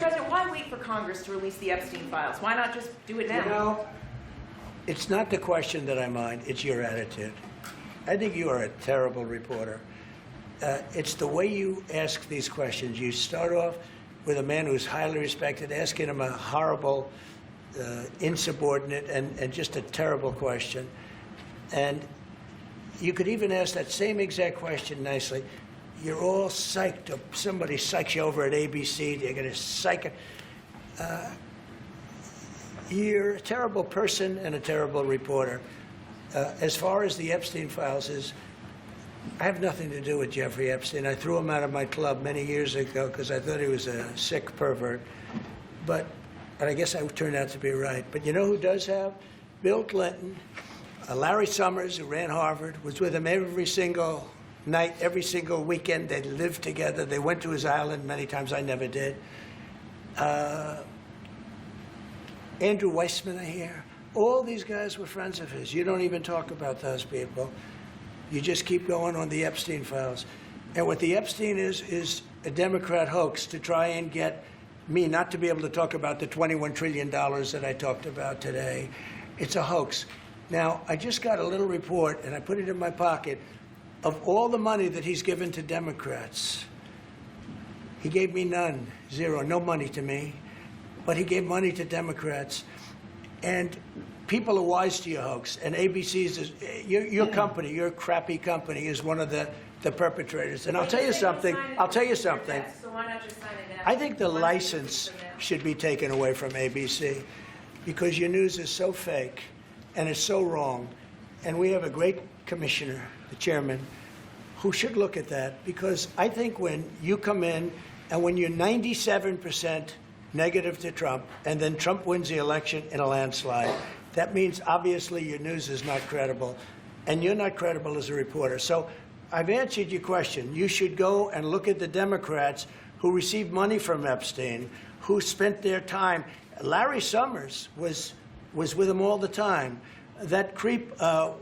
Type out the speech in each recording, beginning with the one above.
President, why wait for Congress to release the Epstein files? Why not just do it now? You know, it's not the question that I mind, it's your attitude. I think you are a terrible reporter. It's the way you ask these questions. You start off with a man who's highly respected, asking him a horrible, insubordinate, and just a terrible question. And you could even ask that same exact question nicely. You're all psyched up. Somebody psychs you over at ABC. They're going to psych it. You're a terrible person and a terrible reporter. As far as the Epstein files is, I have nothing to do with Jeffrey Epstein. I threw him out of my club many years ago because I thought he was a sick pervert. But I guess I turned out to be right. But you know who does have? Bill Clinton, Larry Summers, who ran Harvard, was with him every single night, every single weekend. They lived together. They went to his island many times. I never did. Andrew Weissman, I hear. All these guys were friends of his. You don't even talk about those people. You just keep going on the Epstein files. And what the Epstein is a Democrat hoax to try and get me not to be able to talk about the $21 trillion that I talked about today. It's a hoax. Now, I just got a little report, and I put it in my pocket, of all the money that he's given to Democrats. He gave me none, zero, no money to me. But he gave money to Democrats. And people are wise to your hoax. And ABC's, your company, your crappy company, is one of the perpetrators. And I'll tell you something. I'll tell you something. So why not just sign it now? I think the license should be taken away from ABC because your news is so fake and it's so wrong. And we have a great commissioner, the chairman, who should look at that, because I think when you come in and when you're 97% negative to Trump and then Trump wins the election in a landslide, that means obviously your news is not credible and you're not credible as a reporter. So I've answered your question. You should go and look at the Democrats who received money from Epstein, who spent their time. Larry Summers was with him all the time. That creep the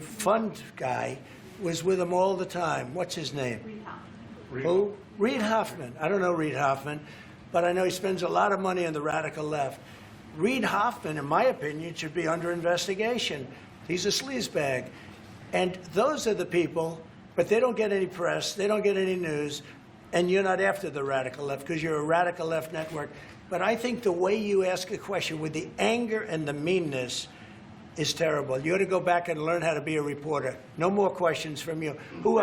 fund guy was with him all the time. What's his name? Reid Hoffman. Who? Reid Hoffman. I don't know Reid Hoffman, but I know he spends a lot of money on the radical left. Reid Hoffman, in my opinion, should be under investigation. He's a sleazebag. And those are the people, but they don't get any press, they don't get any news, and you're not after the radical left because you're a radical left network. But I think the way you ask a question with the anger and the meanness is terrible. You ought to go back and learn how to be a reporter. No more questions from you. Who